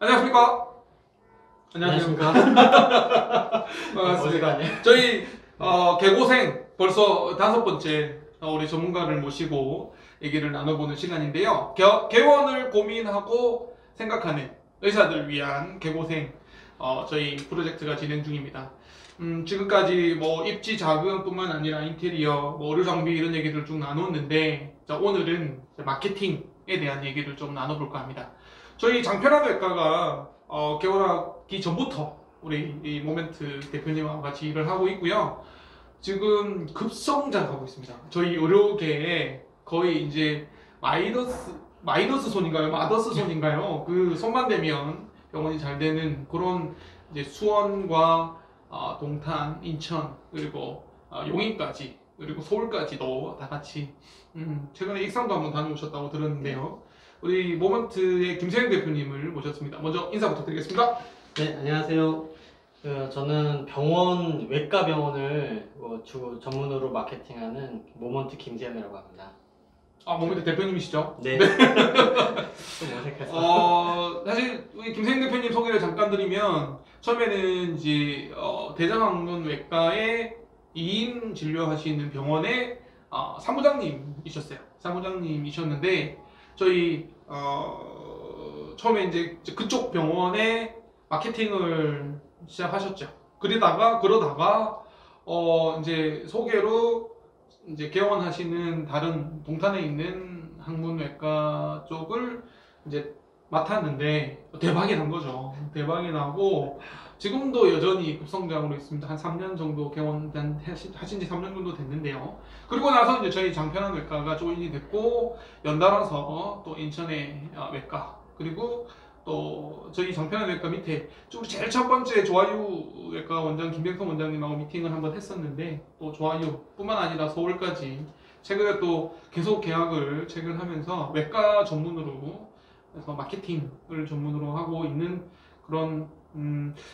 안녕하십니까? 안녕하십니까? 반갑습니다. 저희 개고생 벌써 5번째 우리 전문가를 모시고 얘기를 나눠보는 시간인데요. 개원을 고민하고 생각하는 의사들 위한 개고생 저희 프로젝트가 진행 중입니다. 지금까지 뭐 입지 자금뿐만 아니라 인테리어, 뭐 의료 장비 이런 얘기들 쭉 나눴는데, 자, 오늘은 마케팅에 대한 얘기를 좀 나눠볼까 합니다. 저희 장편환 외과가 개원하기 전부터 우리 이 모멘트 대표님하고 같이 일을 하고 있고요. 지금 급성장하고 있습니다. 저희 의료계에 거의 이제 마이너스 손인가요? 마더스 손인가요? 그 손만 대면 병원이 잘 되는 그런 이제 수원과 동탄, 인천, 그리고 용인까지, 그리고 서울까지도 다 같이 최근에 익산도 한번 다녀오셨다고 들었는데요. 우리 모먼트의 김세영 대표님을 모셨습니다. 먼저 인사 부탁드리겠습니다. 네, 안녕하세요. 저는 병원, 외과 병원을 주 전문으로 마케팅하는 모먼트 김세영이라고 합니다. 모먼트 대표님이시죠? 네. 좀 어색해서. 사실 우리 김세영 대표님 소개를 잠깐 드리면, 처음에는 이제 대장학문 외과에 2인 진료하시는 병원의 사무장님이셨어요. 사무장님이셨는데, 저희 처음에 이제 그쪽 병원에 마케팅을 시작하셨죠. 그러다가 이제 소개로 이제 개원하시는 다른 동탄에 있는 학문외과 쪽을 이제 맡았는데 대박이 난 거죠. 대박이 나고 지금도 여전히 급성장으로 있습니다. 한 3년 정도 개원 하신 지 3년 정도 됐는데요. 그리고 나서 이제 저희 장편환 외과가 조인이 됐고, 연달아서 또 인천의 외과, 그리고 또 저희 장편환 외과 밑에 쭉 제일 첫 번째 조아유 외과 원장 김병성 원장님하고 미팅을 한번 했었는데, 또 조아유뿐만 아니라 서울까지 최근에 또 계속 계약을 체결하면서 외과 전문으로 그래서 마케팅을 전문으로 하고 있는 그런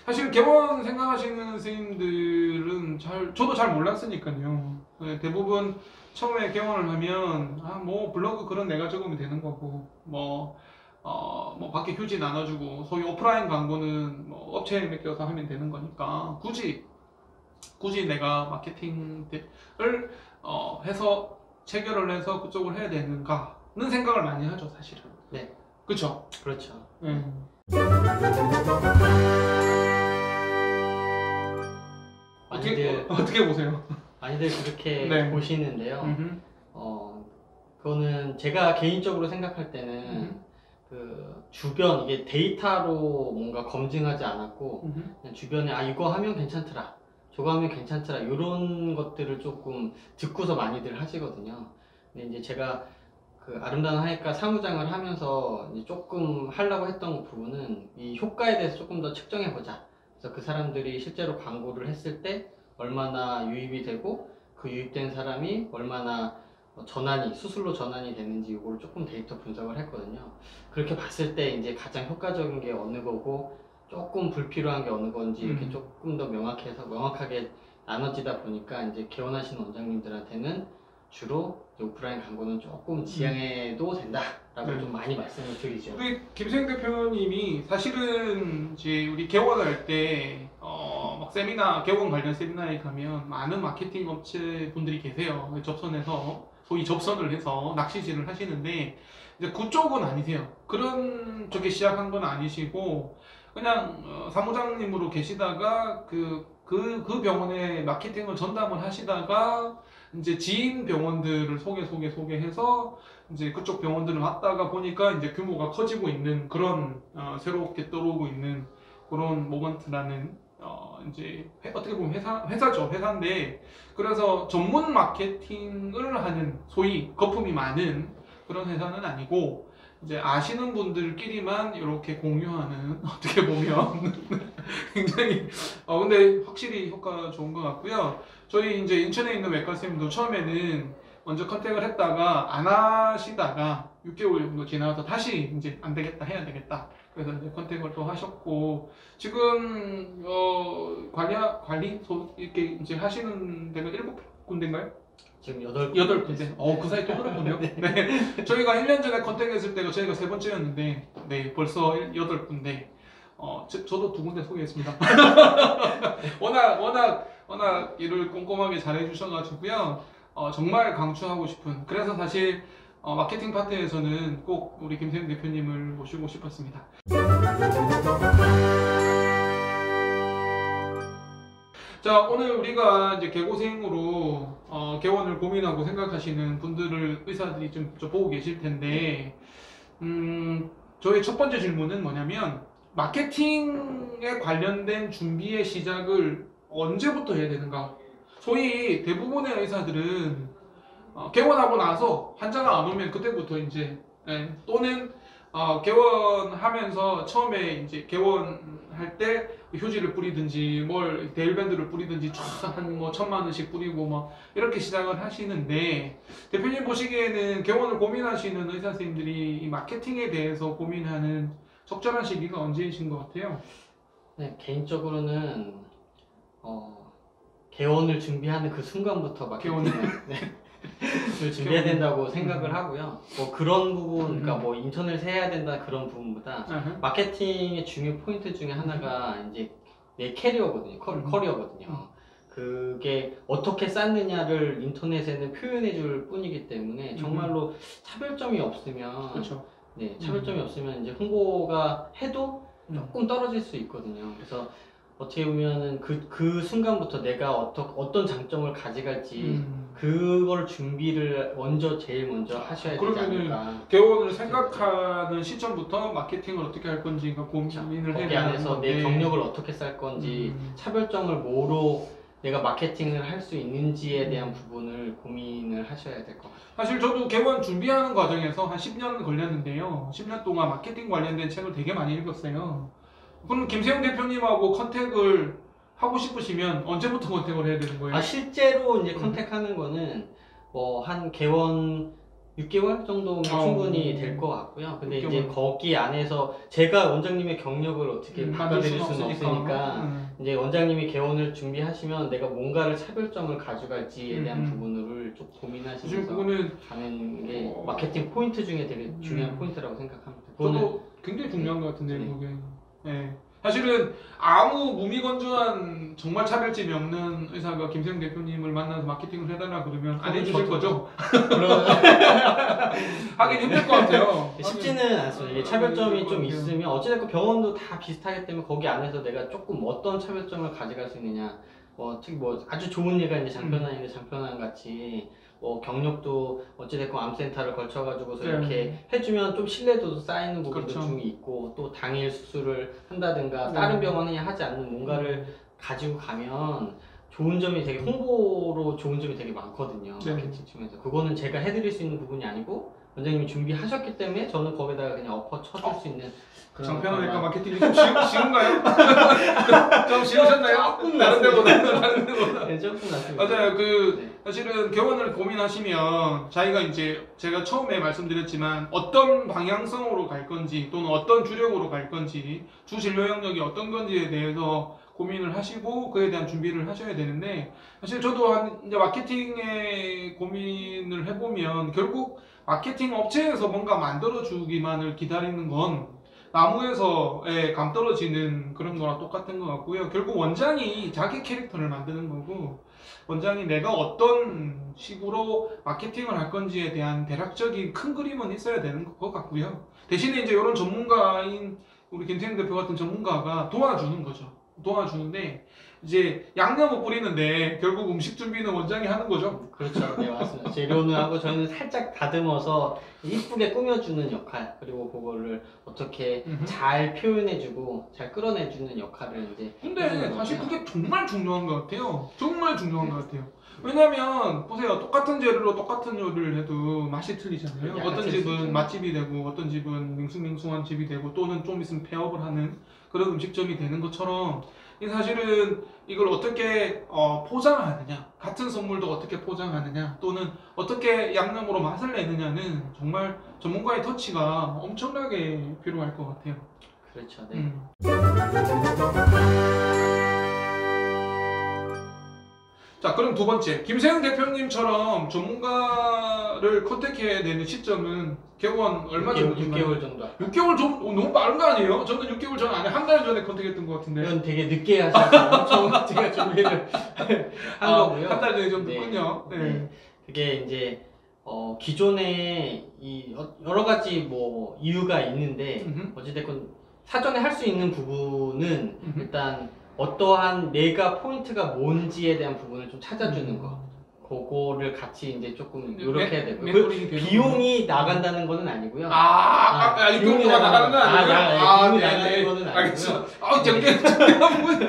사실 개원 생각하시는 선생님들은 저도 잘 몰랐으니까요. 대부분 처음에 개원을 하면 뭐 블로그 글은 내가 적으면 되는 거고, 뭐 밖에 휴지 나눠주고 소위 오프라인 광고는 뭐 업체에 맡겨서 하면 되는 거니까 굳이 내가 마케팅을 해서 체결을 해서 그쪽을 해야 되는가는 생각을 많이 하죠, 사실은. 네. 그쵸? 그렇죠. 어떻게 보세요? 많이들 그렇게 네. 보시는데요. 그거는 제가 개인적으로 생각할 때는 그 주변, 이게 데이터로 뭔가 검증하지 않았고, 그냥 주변에 이거 하면 괜찮더라, 저거 하면 괜찮더라, 이런 것들을 조금 듣고서 많이들 하시거든요. 근데 이제 제가 그 아름다운 한의과 사무장을 하면서 이제 조금 하려고 했던 부분은 이 효과에 대해서 조금 더 측정해 보자. 그래서 그 사람들이 실제로 광고를 했을 때 얼마나 유입이 되고, 그 유입된 사람이 얼마나 수술로 전환이 되는지 이거를 조금 데이터 분석을 했거든요. 그렇게 봤을 때 이제 가장 효과적인 게 어느 거고 조금 불필요한 게 어느 건지 이렇게 조금 더 명확하게 나눠지다 보니까 이제 개원하시는 원장님들한테는 주로 오프라인 광고는 조금 지양해도 된다라고 좀 많이 말씀을 드리죠. 우리 김세영 대표님이 사실은 이제 우리 개원할 때 막 세미나, 개원 관련 세미나에 가면 많은 마케팅 업체 분들이 계세요. 소위 접선을 해서 낚시질을 하시는데, 이제 그쪽은 아니세요. 그런 쪽에 시작한 건 아니시고 그냥 사무장님으로 계시다가 그 병원에 마케팅을 전담을 하시다가 이제 지인 병원들을 소개해서 이제 그쪽 병원들을 왔다가 보니까 이제 규모가 커지고 있는 그런 새롭게 떠오르고 있는 그런 모먼트라는 이제 어떻게 보면 회사인데, 그래서 전문 마케팅을 하는 소위 거품이 많은 그런 회사는 아니고, 이제 아시는 분들끼리만 이렇게 공유하는, 어떻게 보면 굉장히 근데 확실히 효과가 좋은 것 같고요. 저희 이제 인천에 있는 외과 선생님도 처음에는 먼저 컨택을 했다가 안 하시다가 6개월 정도 지나서 다시 이제 안 되겠다, 해야 되겠다, 그래서 이제 컨택을 또 하셨고, 지금 관리 이렇게 이제 하시는 데가 7군데인가요? 지금 8군데. 8군데. 그 사이 또 늘었군요. 네. 저희가 1년 전에 컨택했을 때가 저희가 3번째였는데, 네, 벌써 8군데. 저도 두 군데 소개했습니다. 워낙 일을 꼼꼼하게 잘해주셔가지고요. 정말 강추하고 싶은. 그래서 사실 마케팅 파트에서는 꼭 우리 김세윤 대표님을 모시고 싶었습니다. 자, 오늘 우리가 이제 개고생으로 개원을 고민하고 생각하시는 분들을 의사들이 좀 보고 계실 텐데, 저의 첫 번째 질문은 뭐냐면 마케팅에 관련된 준비의 시작을 언제부터 해야 되는가? 소위 대부분의 의사들은 개원하고 나서 환자가 안 오면 그때부터 이제 또는 개원하면서 처음에 이제 개원할 때 휴지를 뿌리든지 뭘 데일밴드를 뿌리든지 한뭐 1,000만 원씩 뿌리고 뭐 이렇게 시작을 하시는데, 대표님 보시기에는 개원을 고민하시는 의사 선생님들이 이 마케팅에 대해서 고민하는 적절한 시기가 언제이신 것 같아요? 네, 개인적으로는 개원을 준비하는 그 순간부터 마케팅을 준비해야 된다고 생각을 하고요. 뭐 그런 부분, 그러니까 뭐 인터넷 해야 된다 그런 부분보다 마케팅의 중요 포인트 중에 하나가 이제 내 캐리어거든요. 커리어거든요. 그게 어떻게 쌓느냐를 인터넷에는 표현해 줄 뿐이기 때문에 정말로 차별점이 없으면, 그렇죠. 네, 차별점이 없으면 이제 홍보가 해도 조금 떨어질 수 있거든요. 그래서 어떻게 보면은 그 순간부터 내가 어떤 장점을 가져갈지 그걸 준비를 제일 먼저 하셔야 되지 않을까. 개원을 생각하는 시점부터 마케팅을 어떻게 할 건지가 고민을 해야 거기 안에서 내 경력을 어떻게 쌓을 건지, 차별점을 뭐로 내가 마케팅을 할 수 있는지에 대한 부분을 고민을 하셔야 될 것 같아요. 사실 저도 개원 준비하는 과정에서 한 10년 걸렸는데요. 10년 동안 마케팅 관련된 책을 되게 많이 읽었어요. 그럼 김세용 대표님하고 컨택을 하고 싶으시면 언제부터 컨택을 해야 되는 거예요? 실제로 이제 컨택하는 거는 뭐 한 개원 6개월 정도면 충분히 될 것 같고요. 근데 6개월. 이제 거기 안에서 제가 원장님의 경력을 어떻게 받아들일 수는 없으니까 이제 원장님이 개원을 준비하시면 내가 뭔가를 차별점을 가져갈지에 대한 부분을 좀 고민하시면서 가는 게 마케팅 포인트 중에 되게 중요한 포인트라고 생각합니다. 저도 굉장히 중요한 것 같은데 그게. 네. 사실은 아무 무미건조한 정말 차별점이 없는 의사가 김세용 대표님을 만나서 마케팅을 해달라 그러면 안 해주실 거죠? 하긴 힘들 것 같아요. 쉽지는 않습니다. 이게 차별점이 좀 있으면 어찌됐건 병원도 다 비슷하기 때문에 거기 안에서 내가 조금 어떤 차별점을 가져갈 수 있느냐, 특히 뭐 아주 좋은 예가 이제 장편환인데 장편환 같이 뭐 경력도 어찌됐건 암센터를 거쳐가지고서 이렇게 해주면 좀 신뢰도도 쌓이는 부분도 좀 있고, 또 당일 수술을 한다든가 다른 병원이 하지 않는 뭔가를 가지고 가면 좋은 점이 되게 홍보로 좋은 점이 되게 많거든요. 마케팅 측면에서 그거는 제가 해드릴 수 있는 부분이 아니고 원장님이 준비하셨기 때문에 저는 거기다가 그냥 엎어 쳐줄 수 있는 그런. 장편환외과 마케팅이 좀 쉬운가요? 좀 쉬우셨나요? 조금 다른 데보다. 네, 조금 낫습니다. 맞아요. 사실은 개원을 고민하시면 제가 처음에 말씀드렸지만 어떤 방향성으로 갈 건지 또는 어떤 주력으로 갈 건지, 주 진료 영역이 어떤 건지에 대해서 고민을 하시고 그에 대한 준비를 하셔야 되는데, 사실 저도 이제 마케팅에 고민을 해보면 결국 마케팅 업체에서 뭔가 만들어주기만을 기다리는 건 나무에서 감 떨어지는 그런 거랑 똑같은 것 같고요. 결국 원장이 자기 캐릭터를 만드는 거고, 원장이 내가 어떤 식으로 마케팅을 할 건지에 대한 대략적인 큰 그림은 있어야 되는 것 같고요. 대신에 이제 이런 전문가인 우리 김태형 대표 같은 전문가가 도와주는 거죠. 도와주는데 이제 양념을 뿌리는데 결국 음식 준비는 원장이 하는 거죠. 그렇죠. 네, 맞습니다. 재료는 하고 저희는 살짝 다듬어서 이쁘게 꾸며주는 역할, 그리고 그거를 어떻게 잘 표현해주고 잘 끌어내주는 역할을 이제. 근데 사실 그게 정말 중요한 것 같아요. 정말 중요한 것 같아요. 왜냐면 보세요, 똑같은 재료로 똑같은 요리를 해도 맛이 틀리잖아요. 어떤 집은 맛집이 되고 어떤 집은 밍숭밍숭한 집이 되고 또는 좀 있으면 폐업을 하는 그런 음식점이 되는 것처럼, 사실은 이걸 어떻게 포장하느냐, 같은 선물도 어떻게 포장하느냐, 또는 어떻게 양념으로 맛을 내느냐는 정말 전문가의 터치가 엄청나게 필요할 것 같아요. 그렇죠. 네. 자, 그럼 두 번째. 김세영 대표님처럼 전문가를 컨택해야 되는 시점은 개원 얼마 6개월, 전인가요? 6개월 정도. 6개월 전 너무 빠른 거 아니에요? 저는 6개월 전 아니 한 달 전에 컨택했던 것 같은데. 이건 되게 늦게 하셔서 제가 준비를 한 거고요. 한 달 전에 좀 네. 늦군요. 네. 네. 그게 이제 기존에 이 여러 가지 뭐 이유가 있는데 음흠. 어찌됐건 사전에 할 수 있는 부분은 음흠. 일단 어떠한 내가 포인트가 뭔지에 대한 부분을 좀 찾아주는 거. 그거를 같이 이제 조금 노력해야 되고 멘토링이 그 되는 비용이 나간다는 거는 아니고요. 비용이 나가는 거 아니고요? 비용이 나가는 거는 알겠어. 아니고요. 정리하고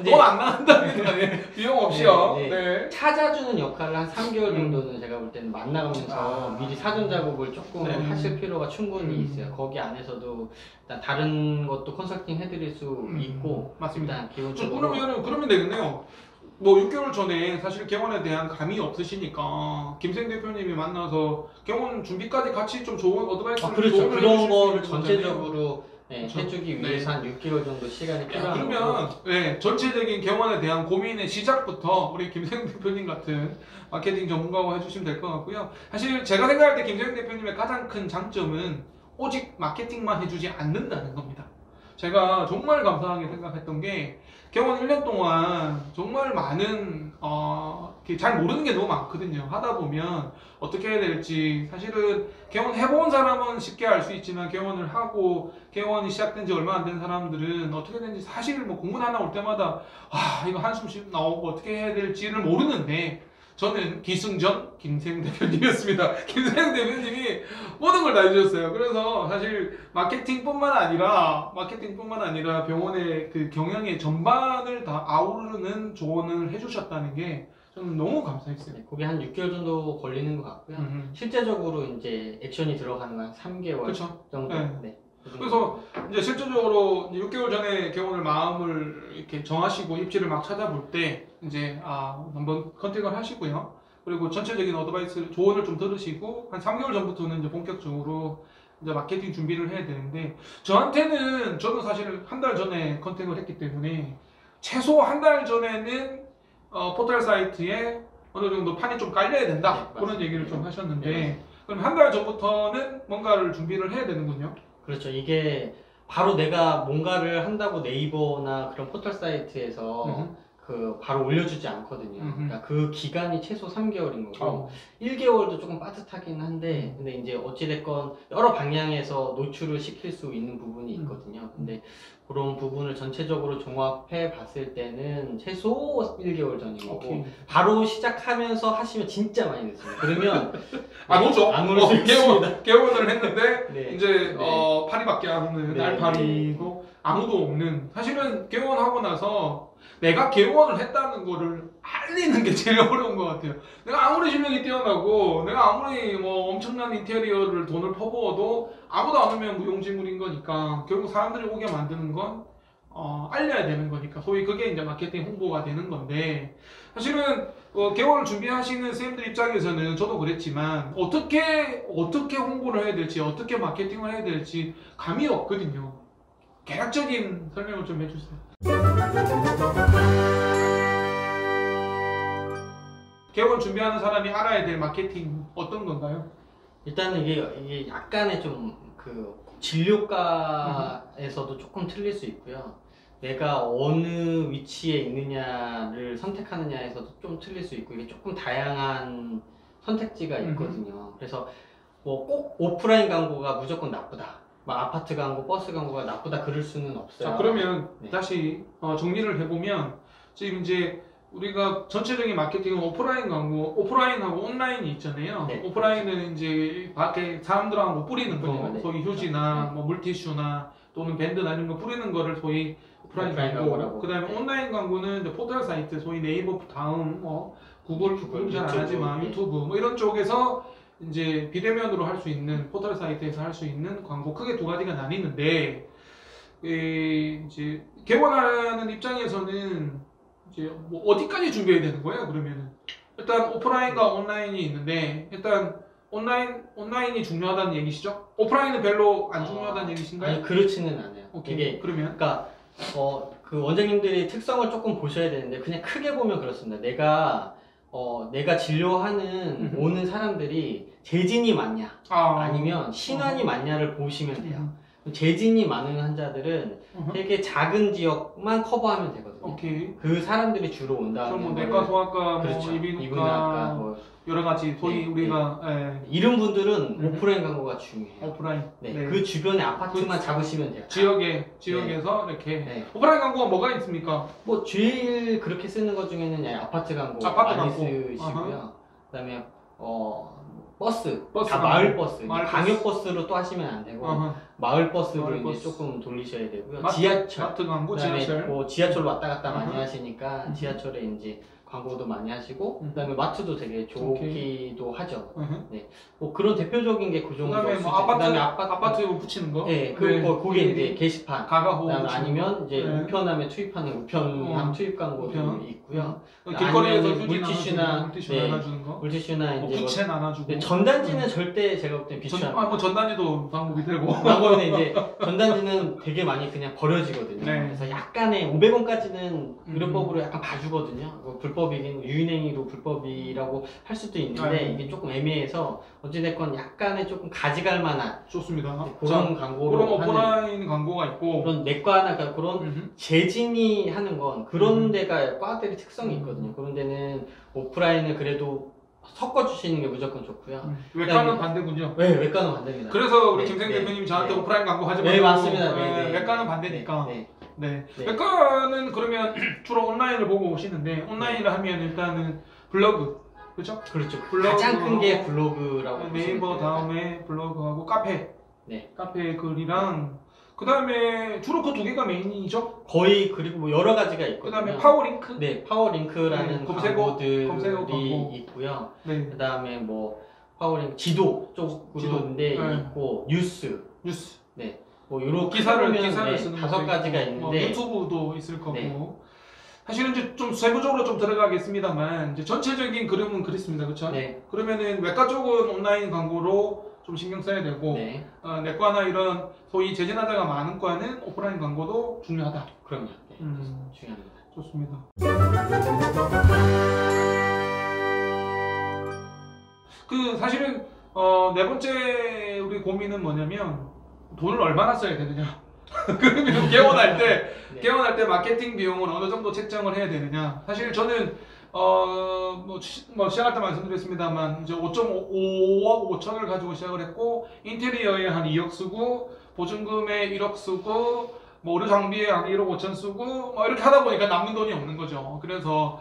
이제- 돈안 나간다는 거 아니에요? 비용 없이요. 네, 네. 찾아주는 역할을 한 3개월 정도는 제가 볼 때는 만나가면서 미리 사전 작업을 조금 네. 하실 필요가 충분히 있어요. 거기 안에서도 일단 다른 것도 컨설팅 해드릴 수 있고 맞습니다. 일단 기본적으로 그러면 되겠네요. 뭐 6개월 전에 사실 개원에 대한 감이 없으시니까 김생 대표님이 만나서 개원 준비까지 같이 좀 좋은 어드바이스를 그렇죠. 조언을 그런 해주실 거를 수 있는 전체적으로 그렇죠. 해주기 네. 위해서 한 6개월 정도 시간이 필요한 거고 그러면 네, 전체적인 개원에 대한 고민의 시작부터 우리 김생 대표님 같은 마케팅 전문가가 해주시면 될 것 같고요. 사실 제가 생각할 때 김생 대표님의 가장 큰 장점은 오직 마케팅만 해주지 않는다는 겁니다. 제가 정말 감사하게 생각했던 게 개원 1년 동안 정말 많은 이렇게 잘 모르는 게 너무 많거든요. 하다 보면 어떻게 해야 될지 사실은 개원 해본 사람은 쉽게 알 수 있지만 개원을 하고 개원이 시작된 지 얼마 안 된 사람들은 어떻게 되는지 사실 뭐 공문 하나 올 때마다 이거 한숨씩 나오고 어떻게 해야 될지를 모르는데 저는 기승전 김생 대표님이었습니다. 김생 대표님이 모든 걸 다 해주셨어요. 그래서 사실 마케팅뿐만 아니라 병원의 그 경영의 전반을 다 아우르는 조언을 해주셨다는 게 저는 너무 감사했어요. 네, 그게 한 6개월 정도 걸리는 것 같고요. 실제적으로 이제 액션이 들어가는 건 한 3개월 그렇죠. 정도. 네. 네. 그래서 이제 실질적으로 이제 6개월 전에 개원을 마음을 이렇게 정하시고 입지를 막 찾아볼 때 이제 한번 컨택을 하시고요. 그리고 전체적인 어드바이스 조언을 좀 들으시고 한 3개월 전부터는 이제 본격적으로 이제 마케팅 준비를 해야 되는데 저는 사실 한 달 전에 컨택을 했기 때문에 최소 한 달 전에는 포털 사이트에 어느 정도 판이 좀 깔려야 된다. 네, 그런 얘기를 좀 하셨는데 네. 그럼 한 달 전부터는 뭔가를 준비를 해야 되는군요. 그렇죠. 이게 바로 내가 뭔가를 한다고 네이버나 그런 포털 사이트에서 바로 올려주지 않거든요. 그러니까 그 기간이 최소 3개월인 거고 1개월도 조금 빠듯하긴 한데 근데 이제 어찌됐건 여러 방향에서 노출을 시킬 수 있는 부분이 있거든요. 근데 그런 부분을 전체적으로 종합해 봤을 때는 최소 1개월 전인 거고 오케이. 바로 시작하면서 하시면 진짜 많이 늦습니다. 그러면 안 오죠. 안 올 수 있습니다. 개원을 했는데 네. 이제 네. 파리밖에 안 오는 네. 날파리고 아무도 없는 사실은 개원하고 나서 내가 개원을 했다는 거를 알리는 게 제일 어려운 것 같아요. 내가 아무리 실력이 뛰어나고 내가 아무리 뭐 엄청난 인테리어를 돈을 퍼부어도 아무도 안 오면 무용지물인 거니까 결국 사람들이 오게 만드는 건 알려야 되는 거니까 소위 그게 이제 마케팅 홍보가 되는 건데 사실은 개원을 준비하시는 쌤들 입장에서는 저도 그랬지만 어떻게 홍보를 해야 될지 어떻게 마케팅을 해야 될지 감이 없거든요. 개략적인 설명을 좀 해주세요. 개원 준비하는 사람이 알아야 될 마케팅 어떤 건가요? 일단은 이게 약간의 좀 그 진료과에서도 조금 틀릴 수 있고요. 내가 어느 위치에 있느냐를 선택하느냐에서도 좀 틀릴 수 있고 이게 조금 다양한 선택지가 있거든요. 그래서 뭐 꼭 오프라인 광고가 무조건 나쁘다. 막 아파트 광고, 버스 광고가 나쁘다 그럴 수는 없어요. 자, 그러면 네. 다시 정리를 해보면 지금 이제 우리가 전체적인 마케팅은 오프라인 광고, 오프라인하고 온라인이 있잖아요. 네. 오프라인은 이제 밖에 사람들하고 뿌리는 거, 뿌리는 거, 네. 소위 휴지나 네. 뭐 물티슈나 또는 밴드나 이런 거 뿌리는 거를 소위 오프라인 오프라인 광고. 광고라고. 그다음에 네. 온라인 광고는 이제 포털 사이트, 소위 네이버 다음 구글 잘 안 유튜브, 하지만 네. 유튜브 뭐 이런 쪽에서 이제 비대면으로 할 수 있는 포털 사이트에서 할 수 있는 광고 크게 두 가지가 나뉘는데 이제 개원하는 입장에서는 이제 뭐 어디까지 준비해야 되는 거예요? 그러면은 일단 오프라인과 온라인이 있는데 일단 온라인이 중요하다는 얘기시죠? 오프라인은 별로 안 중요하다는 얘기신가요? 아니 그렇지는 않아요. 오케이. 이게 그러면 그러니까 그 원장님들이 특성을 조금 보셔야 되는데 그냥 크게 보면 그렇습니다. 내가 진료하는 오는 사람들이 재진이 많냐 아니면 신환이 많냐를 보시면 돼요. 재진이 많은 환자들은 되게 작은 지역만 커버하면 되거든요. 오케이. 그 사람들이 주로 온다는 그럼 뭐 내과, 소아과, 그렇죠. 뭐 이비인후과, 이비인후과 뭐 여러 가지 소위 우리가 이런 분들은 오프라인 광고가 중요해요. 오프라인. 네. 그 주변에 아파트만 잡으시면 돼요. 지역에서 이렇게 오프라인 광고가 뭐가 있습니까? 뭐 제일 그렇게 쓰는 것 중에는 아파트 광고 많이 쓰시고요. 그다음에 버스 다 마을 버스, 광역 버스로 또 하시면 안 되고 마을 버스로 이제 조금 돌리셔야 되고요. 지하철, 마트 광고, 그다음에 뭐 지하철 왔다 갔다 많이 하시니까 지하철에 이제 광고도 많이 하시고 그다음에 마트도 되게 좋기도 하죠. 네, 뭐 그런 대표적인 게 그 정도. 그다음에 뭐 아파트 붙이는 거. 네, 거기에 이제 게시판. 가가호. 그다음에 아니면 이제 우편함에 투입하는 우편함 투입 광고도 있고요. 길거리에서 물티슈나 나눠주는 거. 물티슈나 이제 부채 나눠주고. 전단지는 절대 제가 볼 땐 비추합니다. 뭐 전단지도 방법이 되고. 방법은 이제 전단지는 되게 많이 그냥 버려지거든요. 네. 그래서 약간의 500원까지는 의료법으로 약간 봐주거든요. 불법이긴 유인행위로 불법이라고 할 수도 있는데 이게 조금 애매해서 어찌됐건 약간의 조금 가져갈 만한 좋습니다. 그런 광고로 그런 오프라인 광고가 있고 그런 내과나 그런 재진이 하는 건 그런 데가 과들이 특성이 있거든요. 그런 데는 오프라인을 그래도 섞어주시는 게 무조건 좋고요. 외과는 반대군요. 네, 외과는 반대입니다. 그래서 우리 김생 대표님이 저한테 오프라인 광고 하지 말고. 네, 맞습니다. 외과는 반대니까. 네. 외과는 그러면 주로 온라인을 보고 오시는데 온라인을 하면 일단은 블로그, 그렇죠? 그렇죠. 가장 큰 게 블로그라고 네이버 다음에 블로그하고 카페. 네. 카페 글이랑 그 다음에 주로 그 두 개가 메인이죠? 거의. 그리고 뭐 여러 가지가 있거든요. 그 다음에 파워링크? 네, 파워링크라는 광고들이 광고. 있고요. 네. 그 다음에 뭐 파워링크 지도 쪽으로인데 있고 뉴스. 네. 뭐 이렇게 기사를 쓰는 5가지가 있는데 유튜브도 있을 거고. 사실은 이제 좀 세부적으로 좀 들어가겠습니다만 이제 전체적인 그림은 그렇습니다, 그렇죠? 네. 그러면은 외과 쪽은 온라인 광고로 좀 신경 써야 되고 내과나 이런 소위 재진 환자가 많은 과는 오프라인 광고도 중요하다. 그럼요. 네. 중요합니다. 좋습니다. 그 사실은 네 번째 우리 고민은 뭐냐면 돈을 얼마나 써야 되느냐. 그러면 개원할 때 마케팅 비용을 어느 정도 책정을 해야 되느냐. 사실 저는 뭐 시작할 때 말씀드렸습니다만 이제 5.5억 5천을 가지고 시작을 했고 인테리어에 한 2억 쓰고 보증금에 1억 쓰고 뭐 의료 장비에 한 1억 5천 쓰고 뭐 이렇게 하다 보니까 남는 돈이 없는 거죠. 그래서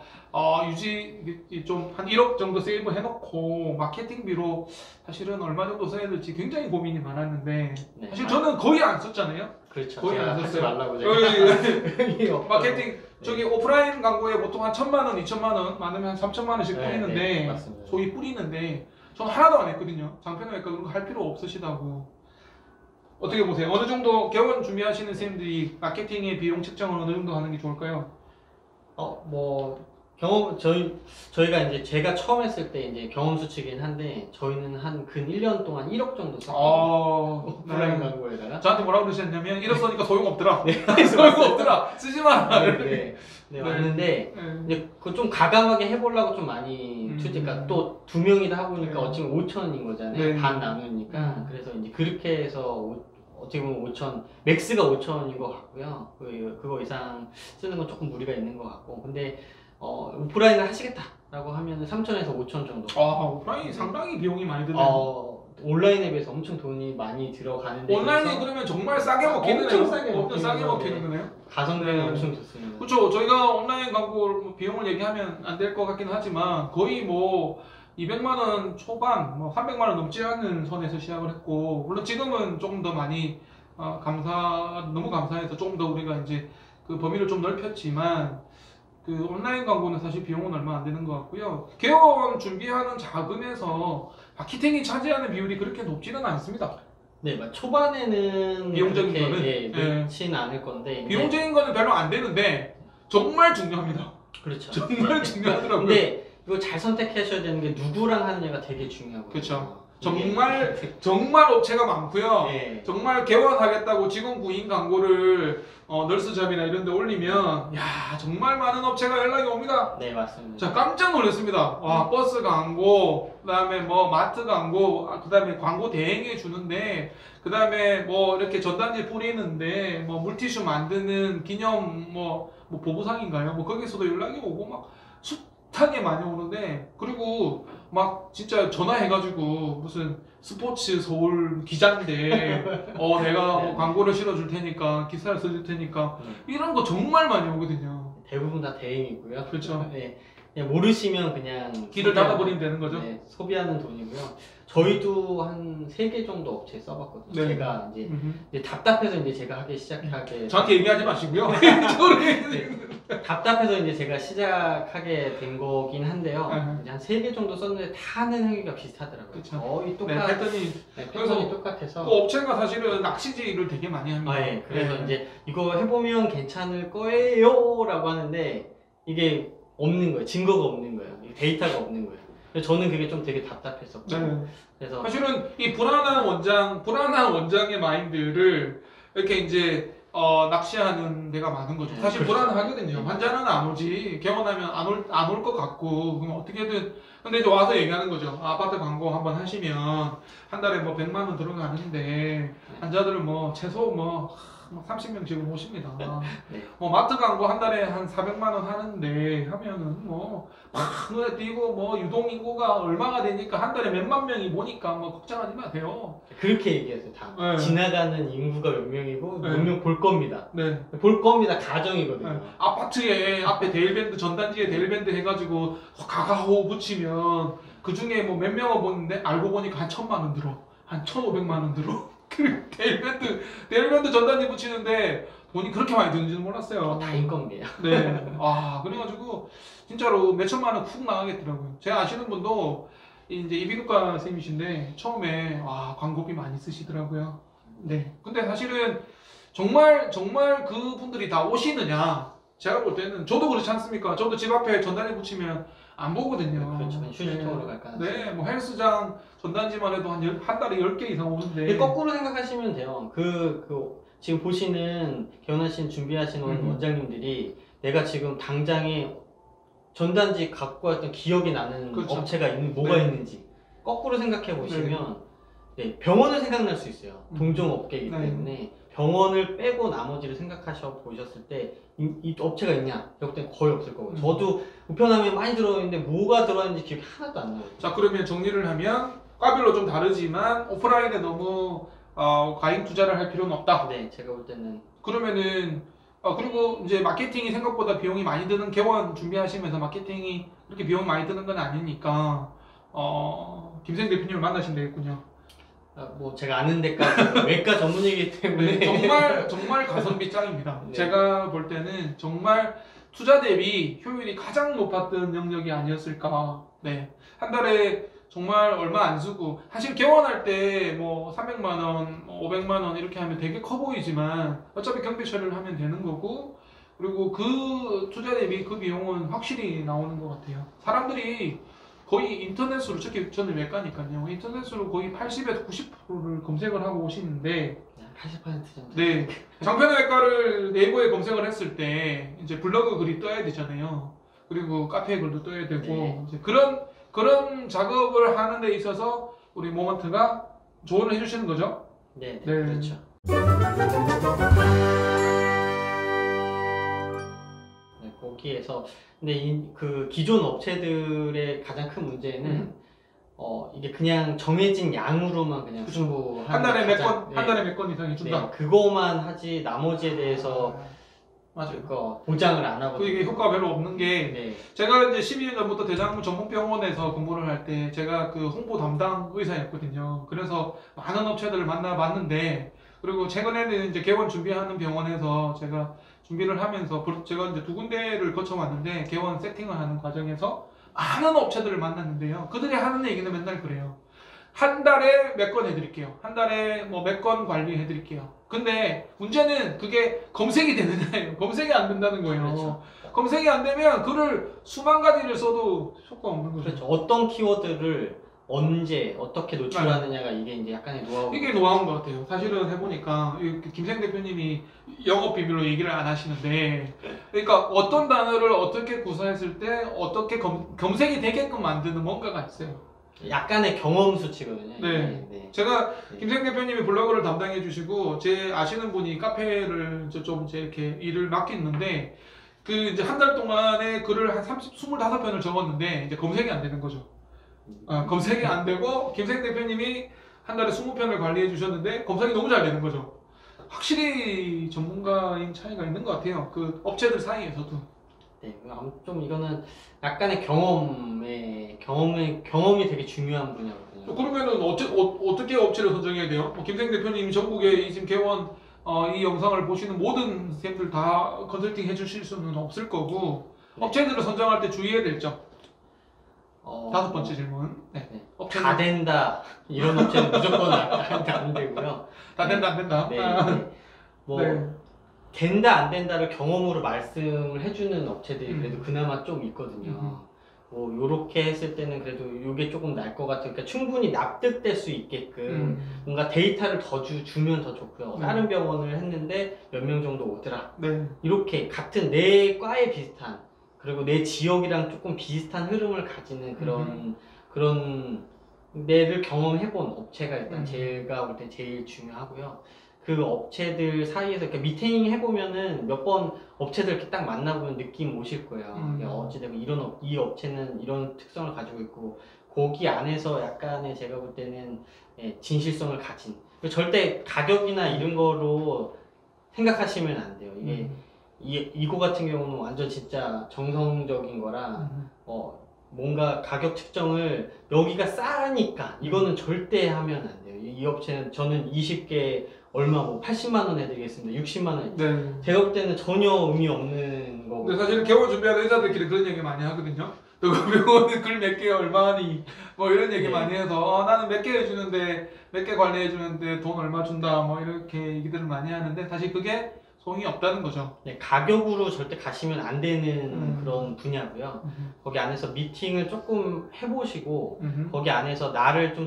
유지 좀 한 1억 정도 세이브 해놓고 마케팅비로 사실은 얼마 정도 써야 될지 굉장히 고민이 많았는데 사실 저는 거의 안 썼잖아요. 그렇죠. 거의 안 썼어요. 말라고 제가. 마케팅 저기 오프라인 광고에 보통 한 1,000만 원, 2,000만 원, 많으면 한 3,000만 원씩 뿌리는데 소위 뿌리는데 저는 하나도 안 했거든요. 장편외과 그런 거 할 필요 없으시다고. 어떻게 보세요? 어느 정도 개원 준비하시는 선생님들이 마케팅의 비용 책정을 어느 정도 하는 게 좋을까요? 뭐 경험 저희가 이제 제가 처음 했을 때 이제 경험 수치긴 한데 저희는 한 근 1년 동안 1억 정도 썼거든요. 오프라인 광고에다가. 저한테 뭐라고 그러셨냐면 1억 쓰니까 소용없더라. 소용없더라. 쓰지 마. 왔는데 이제 그거 좀 가감하게 해보려고 좀 많이 그러니까 또 2명이다 하보니까 어찌 보면 5천인 거잖아요. 반 나누니까. 그래서 이제 그렇게 해서 어떻게 보면 5천, 맥스가 5천인 것 같고요. 그거 이상 쓰는 건 조금 무리가 있는 것 같고. 근데 오프라인을 하시겠다라고 하면 3천에서 5천 정도. 오프라인이 상당히 비용이 많이 드네요. 온라인에 비해서 엄청 돈이 많이 들어가는데. 온라인이 그러면 정말 싸게 먹히는 엄청 싸게 먹히는 거네요. 가성비가 엄청 좋습니다. 그렇죠. 저희가 온라인 광고 비용을 얘기하면 안 될 것 같기는 하지만 거의 뭐 200만 원 초반, 뭐 300만 원 넘지 않는 선에서 시작을 했고 물론 지금은 조금 더 많이 너무 감사해서 조금 더 우리가 이제 그 범위를 좀 넓혔지만 그 온라인 광고는 사실 비용은 얼마 안 되는 것 같고요. 개원 준비하는 자금에서 마케팅이 차지하는 비율이 그렇게 높지는 않습니다. 네, 초반에는 비용적인 거는 그렇진 않을 건데 비용적인 거는 별로 안 되는데 정말 중요합니다. 그렇죠. 정말 중요하더라고요. 근데 이거 잘 선택하셔야 되는 게 누구랑 하느냐가 되게 중요하거든요. 그렇죠. 정말 업체가 많고요. 네. 정말 개원하겠다고 직원 구인 광고를 널스잡이나 이런 데 올리면 야 정말 많은 업체가 연락이 옵니다. 네, 맞습니다. 자 깜짝 놀랐습니다. 와 버스 광고, 그다음에 뭐 마트 광고, 그다음에 광고 대행해 주는데, 그다음에 뭐 이렇게 전단지 뿌리는데, 뭐 물티슈 만드는 기념 뭐 보부상인가요? 뭐 거기서도 연락이 오고 막 숱하게 많이 오는데, 그리고 막 진짜 전화해가지고 무슨 스포츠 서울 기자인데 내가 뭐 광고를 실어줄 테니까 기사를 써줄 테니까 이런 거 정말 많이 오거든요. 대부분 다 대행이고요. 그렇죠. 네. 그냥 모르시면 그냥 길을 닫아버리면 되는 거죠. 네, 소비하는 돈이고요. 저희도 한 3개 정도 업체 써봤거든요. 네. 제가 이제 답답해서 이제 제가 하기 시작하게. 저한테 얘기하지 마시고요. 네. 답답해서 이제 제가 시작하게 된 거긴 한데요. 이제 한 3개 정도 썼는데 다 하는 행위가 비슷하더라고요. 그쵸. 거의 네, 똑같. 패턴이 패턴이 똑같아서. 그 업체가 사실은 낚시질을 되게 많이 합니다. 예. 그래서 네. 이제 이거 해보면 괜찮을 거예요라고 하는데 이게 없는 거예요. 증거가 없는 거예요. 데이터가 없는 거예요. 그래서 저는 그게 좀 되게 답답했었고. 네. 그래서 사실은 이 불안한 원장의 마인드를 이렇게 이제 낚시하는 데가 많은 거죠. 네, 사실 그렇죠. 불안하거든요. 네. 환자는 안 오지. 개원하면 안 올 것 같고, 그럼 어떻게든. 근데 이제 와서 얘기하는 거죠. 아파트 광고 한번 하시면 한 달에 뭐 100만 원 들어가는데 환자들은 뭐 최소 뭐 30명 지금 오십니다. 네. 뭐 마트 광고 한 달에 한 400만 원 하는데 하면은 뭐 막 눈에 띄고 뭐 유동 인구가 얼마가 되니까 한 달에 몇만 명이 보니까 뭐 걱정하지 마세요. 그렇게 얘기했어요. 다 네. 지나가는 인구가 몇 명이고 네. 몇 명 볼 겁니다. 네. 볼 겁니다. 가정이거든요. 네. 아파트에 앞에 데일밴드 전단지에 데일밴드 해가지고 가가호 붙이면 그 중에 뭐 몇 명을 보는데 알고 보니까 한 1,000만 원 들어, 한 1,500만 원 들어. 그 데일밴드 전단지 붙이는데 돈이 그렇게 많이 드는지는 몰랐어요. 다 인건비예요. 네. 그래가지고 진짜로 몇 천만 원 훅 나가겠더라고요. 제가 아시는 분도 이제 이비인후과 선생님이신데 처음에 광고비 많이 쓰시더라고요. 네. 근데 사실은 정말 그 분들이 다 오시느냐? 제가 볼 때는 저도 그렇지 않습니까? 저도 집 앞에 전단지 붙이면 안 보거든요. 그렇죠. 휴지통으로 갈까. 네, 뭐 헬스장 전단지만 해도 한 달에 10개 이상 오는데. 거꾸로 생각하시면 돼요. 지금 보시는 개원하신 준비하시는 원장님들이 내가 지금 당장에 전단지 갖고 왔던 기억이 나는 그렇죠. 업체가 뭐가 네. 있는지 거꾸로 생각해 보시면 네, 병원을 생각날 수 있어요. 동종업계이기 네. 때문에 병원을 빼고 나머지를 생각하셔 보셨을 때 이 업체가 있냐? 그때 거의 없을 거고. 저도 우편함에 많이 들어있는데 뭐가 들어있는지 기억이 하나도 안 나요. 자, 그러면 정리를 하면 과별로 좀 다르지만 오프라인에 너무 과잉 투자를 할 필요는 없다. 네, 제가 볼 때는 그러면은 그리고 이제 마케팅이 생각보다 비용이 많이 드는 개원 준비하시면서 마케팅이 그렇게 비용이 많이 드는 건 아니니까 김생 대표님을 만나시면 되겠군요. 뭐 제가 아는 데까지 외과 전문이기 때문에 정말 가성비 짱입니다. 네. 제가 볼 때는 정말 투자 대비 효율이 가장 높았던 영역이 아니었을까. 네, 한 달에 정말 얼마 안 쓰고, 사실 개원할 때 뭐 300만 원, 500만 원 이렇게 하면 되게 커 보이지만 어차피 경비 처리를 하면 되는 거고, 그리고 그 투자 대비 그 비용은 확실히 나오는 것 같아요. 사람들이 거의 인터넷으로, 특히 저는 외과니까요, 인터넷으로 거의 80에서 90%를 검색을 하고 오시는데 80% 정도. 네, 장편외과를 네이버에 검색을 했을 때 이제 블로그 글이 떠야 되잖아요. 그리고 카페 글도 떠야 되고 네. 이제 그런 작업을 하는 데 있어서 우리 모먼트가 조언을 해주시는 거죠. 네, 네. 그렇죠. 네, 거기에서 근데 그 기존 업체들의 가장 큰 문제는 이게 그냥 정해진 양으로만 그냥 그쵸. 승부하는 한 달에 몇 건, 네. 한 달에 몇 건 이상 해준다. 네, 그거만 하지 나머지에 대해서 맞아요. 보장을 안 하거든요. 이게 효과가 별로 없는 게, 네. 제가 이제 12년 전부터 대장암 전문병원에서 근무를 할 때 제가 그 홍보 담당 의사였거든요. 그래서 많은 업체들을 만나봤는데, 그리고 최근에는 이제 개원 준비하는 병원에서 제가 준비를 하면서 제가 이제 2군데를 거쳐왔는데, 개원 세팅을 하는 과정에서 많은 업체들을 만났는데요. 그들이 하는 얘기는 맨날 그래요. 한 달에 몇 건 해드릴게요. 한 달에 뭐 몇 건 관리해드릴게요. 근데 문제는 그게 검색이 되느냐예요. 검색이 안 된다는 거예요. 그렇죠. 검색이 안 되면 글을 수만 가지를 써도 효과 없는 거죠. 그렇죠. 어떤 키워드를 언제 어떻게 노출하느냐가 이게 이제 약간의 노하우. 이게 노하우인 것 같아요. 사실은 해보니까 김생 대표님이 영업 비밀로 얘기를 안 하시는데, 그러니까 어떤 단어를 어떻게 구사했을 때 어떻게 검색이 되게끔 만드는 뭔가가 있어요. 약간의 경험 수치거든요. 네. 네. 제가 네. 김생 대표님이 블로그를 담당해 주시고 제 아시는 분이 카페를 좀 이제 이렇게 일을 맡겼는데, 그 이제 한 달 동안에 글을 한 25편을 적었는데 이제 검색이 안 되는 거죠. 검색이 안 되고 김생 대표님이 한 달에 20편을 관리해 주셨는데 검색이 너무 잘 되는 거죠. 확실히 전문가인 차이가 있는 것 같아요. 그 업체들 사이에서도. 네, 좀 이거는 약간의 경험이 되게 중요한 분야거든요. 그러면은 어떻게 업체를 선정해야 돼요? 김생 대표님 전국에 이 지금 개원 이 영상을 보시는 모든 선생님들 다 컨설팅 해주실 수는 없을 거고, 네. 업체들을 선정할 때 주의해야 될 점. 5번째 질문. 네. 네. 업체는 다 된다 이런 업체는 무조건 안 되고요. 다 된다 안 된다. 네, 네. 뭐 네. 된다 안 된다를 경험으로 말씀을 해주는 업체들이 그래도 그나마 좀 있거든요. 뭐 요렇게 했을 때는 그래도 요게 조금 날 것 같으니까 충분히 납득될 수 있게끔 뭔가 데이터를 더 주면 더 좋고요. 다른 병원을 했는데 몇 명 정도 오더라. 네. 이렇게 같은 내 과에 비슷한, 그리고 내 지역이랑 조금 비슷한 흐름을 가지는 그런 데를 경험해본 업체가 일단 제가 볼 때 제일 중요하고요. 그 업체들 사이에서 이렇게 미팅 해보면은 몇 번 업체들 이렇게 딱 만나보면 느낌 오실 거예요. 어찌되면 이 업체는 이런 특성을 가지고 있고, 거기 안에서 약간의 제가 볼 때는 진실성을 가진, 절대 가격이나 이런 거로 생각하시면 안 돼요. 이거 같은 경우는 완전 진짜 정성적인 거라 뭔가 가격 측정을 여기가 싸니까 이거는 절대 하면 안 돼요. 이 업체는 저는 20개 얼마 뭐 80만 원 해드리겠습니다. 60만 원. 네. 제가 볼 때는 전혀 의미 없는 거고. 근데 사실 개원 준비하는 의사들끼리 그런 얘기 많이 하거든요. 병원은 글 몇 개 얼마니 뭐 이런 얘기 많이 해서 나는 몇 개 해주는데 몇 개 관리해 주는데 돈 얼마 준다 뭐 이렇게 얘기들을 많이 하는데 사실 그게 소용이 없다는 거죠. 네, 가격으로 절대 가시면 안 되는 그런 분야고요. 거기 안에서 미팅을 조금 해보시고 거기 안에서 나를 좀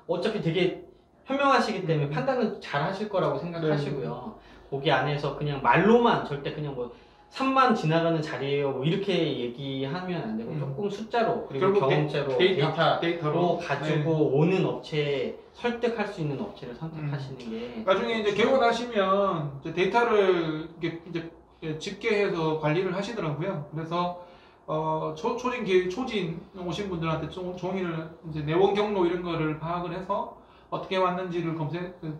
어차피 되게 현명하시기 때문에 판단은 잘 하실 거라고 생각하시고요. 거기 안에서 그냥 말로만 절대 그냥 뭐 3만 지나가는 자리예요 뭐 이렇게 얘기하면 안 되고 조금 숫자로 그리고 경험체로 데이터로 가지고 오는 업체, 설득할 수 있는 업체를 선택하시는 게 나중에 이제 개원하시면 이제 데이터를 이제 집계해서 관리를 하시더라고요. 그래서 초진 오신 분들한테 종이를 이제 내원 경로 이런 거를 파악을 해서 어떻게 왔는지를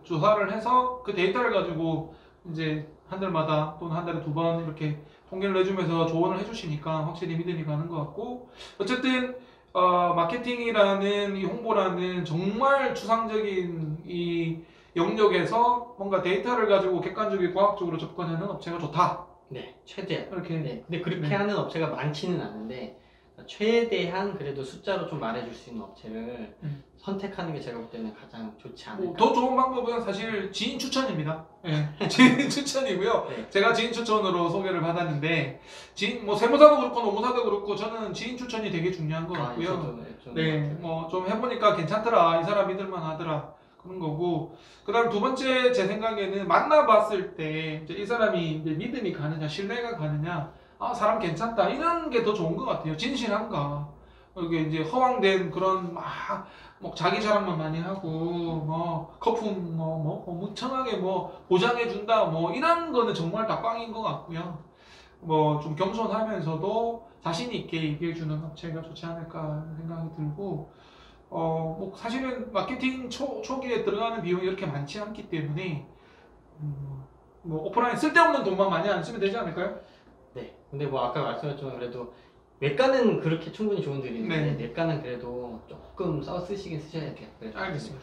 조사를 해서 그 데이터를 가지고 이제 한 달마다 또는 한 달에 2번 이렇게 통계를 내주면서 조언을 해주시니까 확실히 믿음이 가는 것 같고, 어쨌든 마케팅이라는 이 홍보라는 정말 추상적인 이 영역에서 뭔가 데이터를 가지고 객관적이고 과학적으로 접근하는 업체가 좋다. 네, 최대한. 이렇게. 네, 근데 그렇게 하는 업체가 많지는 않은데 최대한 그래도 숫자로 좀 말해줄 수 있는 업체를 선택하는 게 제가 볼 때는 가장 좋지 않을까. 더 좋은 방법은 사실 지인 추천입니다. 네, 지인 추천이고요. 네. 제가 지인 추천으로 소개를 받았는데 뭐 세무사도 그렇고 노무사도 그렇고 저는 지인 추천이 되게 중요한 것 같고요. 네, 뭐 좀 해보니까 괜찮더라, 이 사람 믿을만 하더라 그런 거고, 그다음 두 번째 제 생각에는 만나봤을 때 이제 이 사람이 이제 믿음이 가느냐 신뢰가 가느냐, 사람 괜찮다 이런 게 더 좋은 것 같아요. 진실한가. 이게 이제 허황된 그런 뭐 자기 자랑만 많이 하고 뭐 거품 뭐 멍청하게 뭐 보장해 준다 뭐 이런 거는 정말 다 꽝인 것 같고요. 뭐 좀 겸손하면서도 자신 있게 얘기해 주는 업체가 좋지 않을까 생각이 들고, 뭐 사실은 마케팅 초기에 들어가는 비용이 이렇게 많지 않기 때문에 뭐 오프라인 쓸데없는 돈만 많이 안 쓰면 되지 않을까요? 네. 근데 뭐 아까 말씀하셨지만 그래도 외과는 그렇게 충분히 좋은 드리는데 내과는 그래도 조금 쓰시긴 쓰셔야 돼요. 알겠습니다.